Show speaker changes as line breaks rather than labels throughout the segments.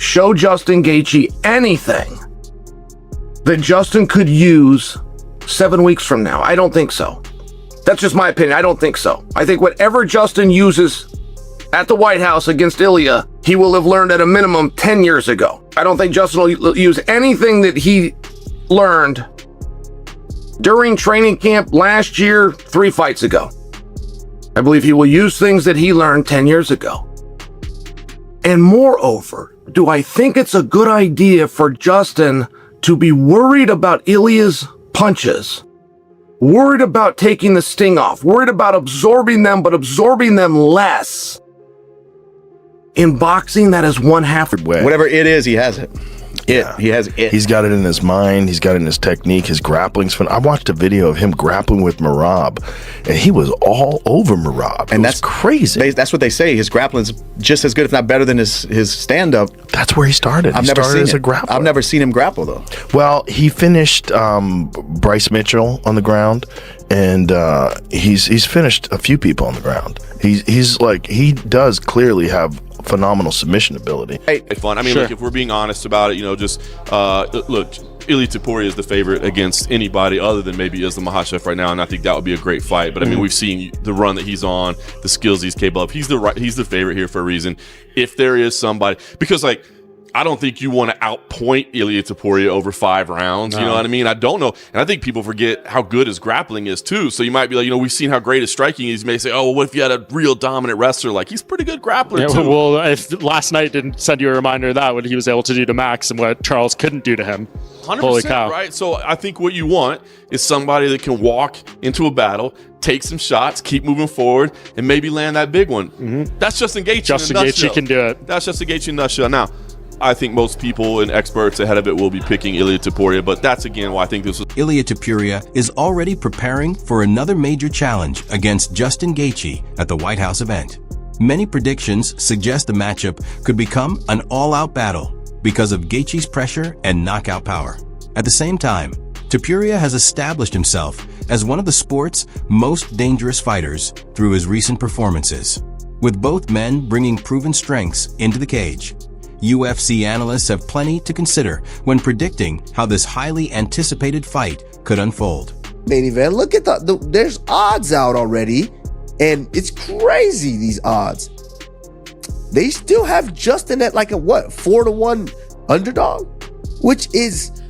show Justin Gaethje anything that Justin could use 7 weeks from now? I don't think so. That's just my opinion. I don't think so. I think whatever Justin uses at the White House against Ilia, he will have learned at a minimum 10 years ago. I don't think Justin will use anything that he learned during training camp last year, 3 fights ago. I believe he will use things that he learned 10 years ago. And moreover, do I think it's a good idea for Justin to be worried about Ilia's punches, worried about taking the sting off, worried about absorbing them, but absorbing them less? In boxing, that is one half.
Whatever it is, he has it. He has it.
He's got it in his mind. He's got it in his technique. His grappling's fun. I watched a video of him grappling with Merab, and he was all over Merab. And that's crazy.
That's what they say. His grappling's just as good, if not better, than his stand-up.
That's where he started. He started as a grappler.
I've never seen him grapple, though.
Well, he finished Bryce Mitchell on the ground, and he's finished a few people on the ground. He's like, he does clearly have phenomenal submission ability.
Hey, fun. I mean, look, if we're being honest about it, you know, just look, Ilia Topuria is the favorite against anybody other than maybe Islam Makhachev right now, and I think that would be a great fight. But I mean, we've seen the run that he's on, the skills he's capable of. He's the favorite here for a reason. If there is somebody, because like, I don't think you want to outpoint Ilia Topuria over 5 rounds. You know what I mean? I don't know. And I think people forget how good his grappling is, too. So you might be like, you know, we've seen how great his striking is. You may say, oh, well, what if you had a real dominant wrestler? Like, he's a pretty good grappler, too.
Well, if last night didn't send you a reminder of that, what he was able to do to Max and what Charles couldn't do to him.
100%,
holy cow.
Right? So I think what you want is somebody that can walk into a battle, take some shots, keep moving forward, and maybe land that big one. That's Justin Gaethje.
Justin Gaethje can do it.
That's Justin Gaethje in a nutshell. Now, I think most people and experts ahead of it will be picking Ilia Topuria, but that's again why I think this was.
Ilia Topuria is already preparing for another major challenge against Justin Gaethje at the White House event. Many predictions suggest the matchup could become an all-out battle because of Gaethje's pressure and knockout power. At the same time, Topuria has established himself as one of the sport's most dangerous fighters through his recent performances, with both men bringing proven strengths into the cage. UFC analysts have plenty to consider when predicting how this highly anticipated fight could unfold.
Main event, look at there's odds out already, and it's crazy, these odds. They still have Justin at like a 4-1 underdog, which is,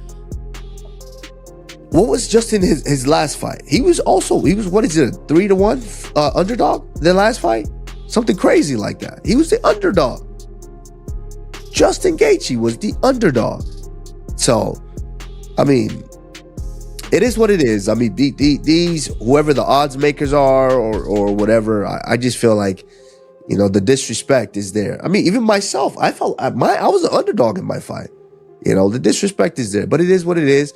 what was Justin his last fight? He was what is it, a 3-1 underdog the last fight? Something crazy like that. He was the underdog. Justin Gaethje was the underdog. So, I mean, it is what it is. I mean, these, whoever the odds makers are or whatever, I just feel like, you know, the disrespect is there. I mean, even myself, I was an underdog in my fight. You know, the disrespect is there, but it is what it is.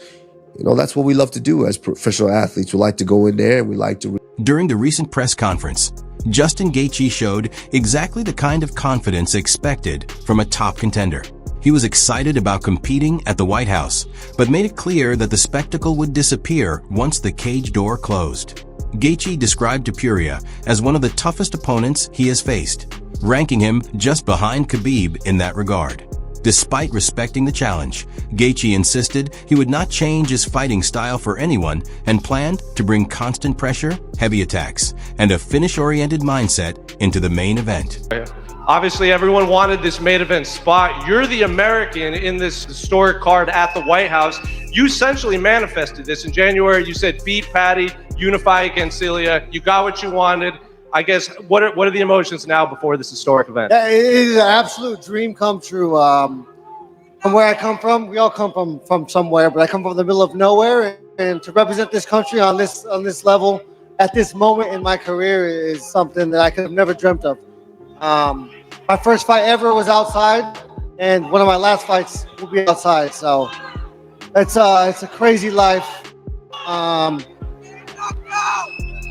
You know, that's what we love to do as professional athletes. We like to go in there and we like to...
During the recent press conference, Justin Gaethje showed exactly the kind of confidence expected from a top contender. He was excited about competing at the White House, but made it clear that the spectacle would disappear once the cage door closed. Gaethje described Topuria as one of the toughest opponents he has faced, ranking him just behind Khabib in that regard. Despite respecting the challenge, Gaethje insisted he would not change his fighting style for anyone and planned to bring constant pressure, heavy attacks, and a finish-oriented mindset into the main event.
Obviously, everyone wanted this main event spot. You're the American in this historic card at the White House. You essentially manifested this. In January, you said beat Paddy, unify against Ilia. You got what you wanted. I guess, what are the emotions now before this historic event?
Yeah, it is an absolute dream come true. From where I come from, we all come from somewhere, but I come from the middle of nowhere, and to represent this country on this level at this moment in my career is something that I could have never dreamt of. My first fight ever was outside, and one of my last fights will be outside. So it's a crazy life.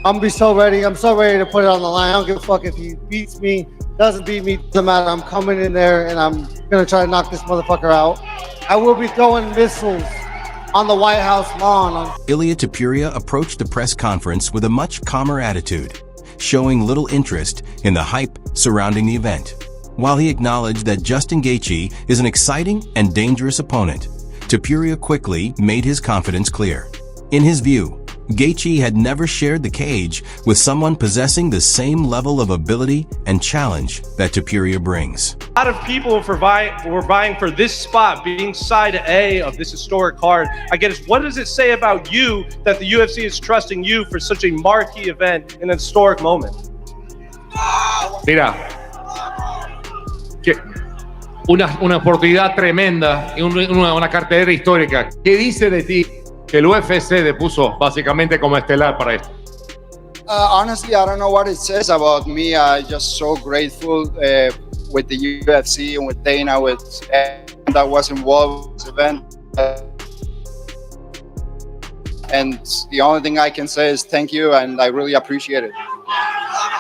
I'm gonna be so ready. I'm so ready to put it on the line. I don't give a fuck if he beats me, doesn't beat me, doesn't matter. I'm coming in there and I'm gonna try to knock this motherfucker out. I will be throwing missiles on the White House lawn.
Ilia Topuria approached the press conference with a much calmer attitude, showing little interest in the hype surrounding the event. While he acknowledged that Justin Gaethje is an exciting and dangerous opponent, Topuria quickly made his confidence clear. In his view, Gaethje had never shared the cage with someone possessing the same level of ability and challenge that Topuria brings.
A lot of people were vying for this spot, being side A of this historic card. I guess, what does it say about you that the UFC is trusting you for such a marquee event in an historic moment?
Mira, una oportunidad tremenda y una cartelera histórica. ¿Qué dice de ti que el UFC te puso básicamente como estelar para esto?
Honestly, I don't know what it says about me. I'm just so grateful with the UFC and with Dana, with everyone that was involved in this event. And the only thing I can say is thank you, and I really appreciate it.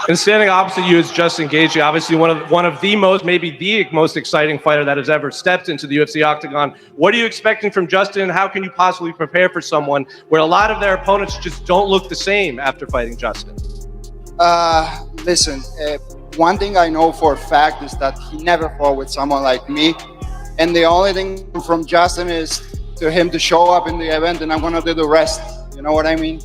And standing opposite you is Justin Gaethje, obviously one of the most, maybe the most exciting fighter that has ever stepped into the UFC octagon. What are you expecting from Justin, and how can you possibly prepare for someone where a lot of their opponents just don't look the same after fighting Justin?
Listen, one thing I know for a fact is that he never fought with someone like me. And the only thing from Justin is to him to show up in the event, and I'm going to do the rest. You know what I mean?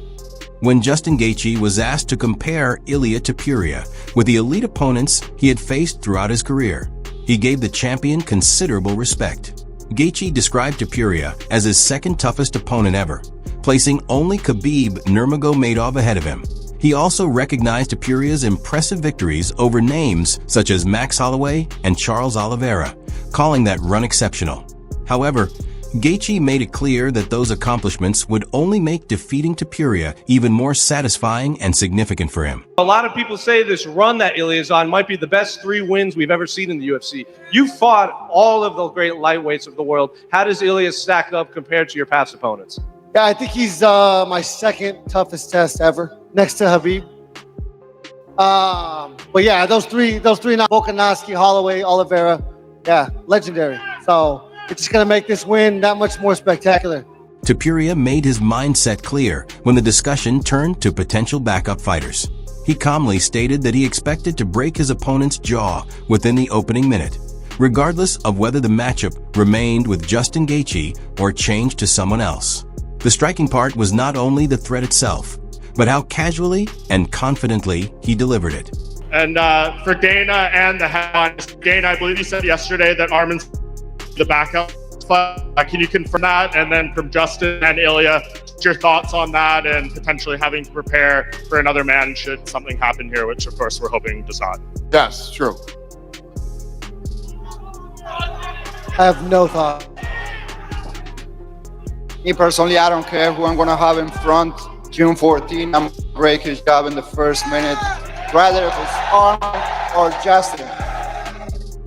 When Justin Gaethje was asked to compare Ilia Topuria with the elite opponents he had faced throughout his career, he gave the champion considerable respect. Gaethje described Topuria as his second toughest opponent ever, placing only Khabib Nurmagomedov ahead of him. He also recognized Topuria's impressive victories over names such as Max Holloway and Charles Oliveira, calling that run exceptional. However, Gaethje made it clear that those accomplishments would only make defeating Topuria even more satisfying and significant for him.
A lot of people say this run that Ilia is on might be the best 3 wins we've ever seen in the UFC. You fought all of the great lightweights of the world. How does Ilia stack up compared to your past opponents?
Yeah, I think he's my second toughest test ever, next to Khabib. But yeah, those three now, Volkanovski, Holloway, Oliveira, yeah, legendary. So it's just going to make this win that much more spectacular.
Topuria made his mindset clear when the discussion turned to potential backup fighters. He calmly stated that he expected to break his opponent's jaw within the opening minute, regardless of whether the matchup remained with Justin Gaethje or changed to someone else. The striking part was not only the threat itself, but how casually and confidently he delivered it.
And for Dana and the headlines, Dana, I believe you said yesterday that Armin's the backup. Can you confirm that? And then from Justin and Ilia, your thoughts on that and potentially having to prepare for another man should something happen here, which of course we're hoping does not.
Yes, true.
I have no thought.
Me personally, I don't care who I'm going to have in front. June 14, I'm going to break his job in the first minute, rather if it's Armin or Justin.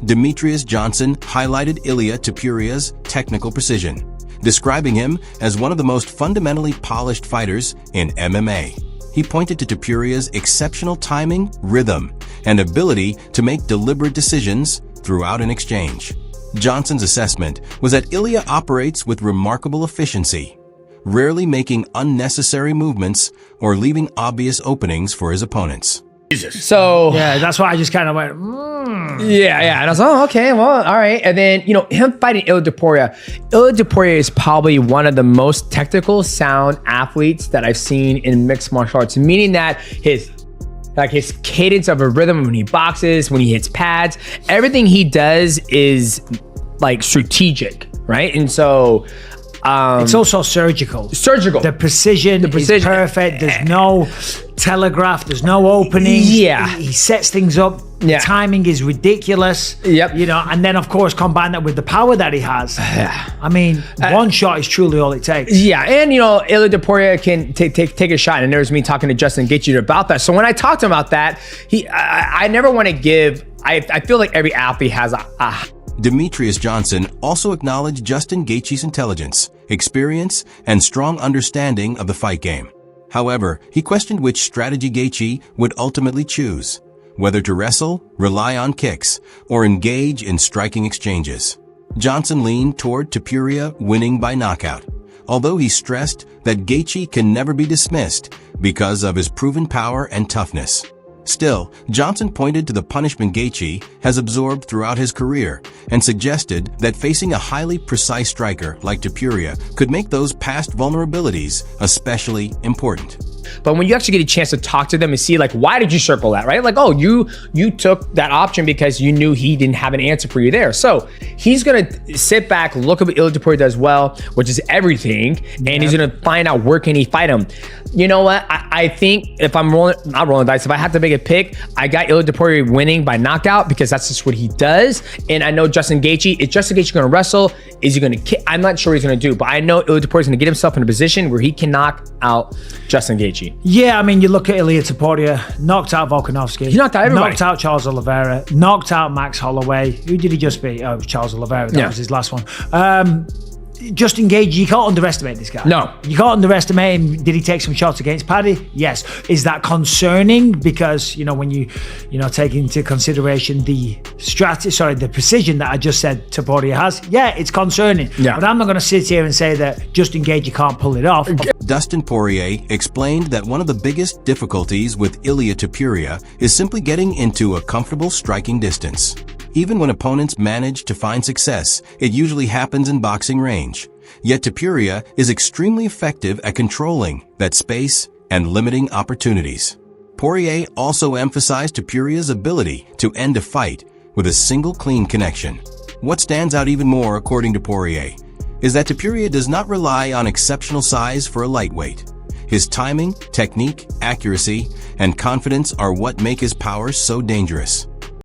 Demetrius Johnson highlighted Ilia Topuria's technical precision, describing him as one of the most fundamentally polished fighters in MMA. He pointed to Topuria's exceptional timing, rhythm, and ability to make deliberate decisions throughout an exchange. Johnson's assessment was that Ilia operates with remarkable efficiency, rarely making unnecessary movements or leaving obvious openings for his opponents.
So
yeah, that's why I just kind of went,
yeah. And I was like, oh, okay, well, all right. And then, him fighting Ilia Topuria is probably one of the most technical, sound athletes that I've seen in mixed martial arts, meaning that his cadence of a rhythm when he boxes, when he hits pads, everything he does is like strategic, right? And so
it's also surgical. The precision is perfect. There's no telegraph. There's no opening.
Yeah.
He sets things up. The timing is ridiculous.
Yep.
And then of course combine that with the power that he has. I mean, one shot is truly all it takes.
Yeah, and Ilia Topuria can take a shot. And there was me talking to Justin Gaethje about that. So when I talked to him about that, I never want to give. I feel like every athlete has a
Demetrius Johnson also acknowledged Justin Gaethje's intelligence, experience, and strong understanding of the fight game. However, he questioned which strategy Gaethje would ultimately choose, whether to wrestle, rely on kicks, or engage in striking exchanges. Johnson leaned toward Topuria winning by knockout, although he stressed that Gaethje can never be dismissed because of his proven power and toughness. Still, Johnson pointed to the punishment Gaethje has absorbed throughout his career and suggested that facing a highly precise striker like Topuria could make those past vulnerabilities especially important.
But when you actually get a chance to talk to them and see, like, why did you circle that, right? Like, oh, you took that option because you knew he didn't have an answer for you there. So he's gonna sit back, look at what Ilia Topuria does well, which is everything, and he's gonna find out where can he fight him. You know what? I think if I'm not rolling dice, if I have to make a pick, I got Ilia Topuria winning by knockout because that's just what he does. And I know Justin Gaethje, is Justin Gaethje gonna wrestle? Is he gonna kick? I'm not sure he's gonna do, but I know Ilia Topuria is gonna get himself in a position where he can knock out Justin Gaethje.
Yeah, I mean, you look at Ilia Topuria, knocked out Volkanovski.
He knocked out everybody.
Knocked out Charles Oliveira, knocked out Max Holloway. Who did he just beat? Oh, it was Charles Oliveira. That was his last one. Justin Gaethje, you can't underestimate this guy.
No.
You can't underestimate him. Did he take some shots against Paddy? Yes. Is that concerning? Because, when you take into consideration the precision that I just said Topuria has, yeah, it's concerning.
Yeah.
But I'm not going to sit here and say that Justin Gaethje can't pull it off.
Dustin Poirier explained that one of the biggest difficulties with Ilia Topuria is simply getting into a comfortable striking distance. Even when opponents manage to find success, it usually happens in boxing range. Yet Topuria is extremely effective at controlling that space and limiting opportunities. Poirier also emphasized Topuria's ability to end a fight with a single clean connection. What stands out even more, according to Poirier, is that Topuria does not rely on exceptional size for a lightweight. His timing, technique, accuracy, and confidence are what make his power so dangerous.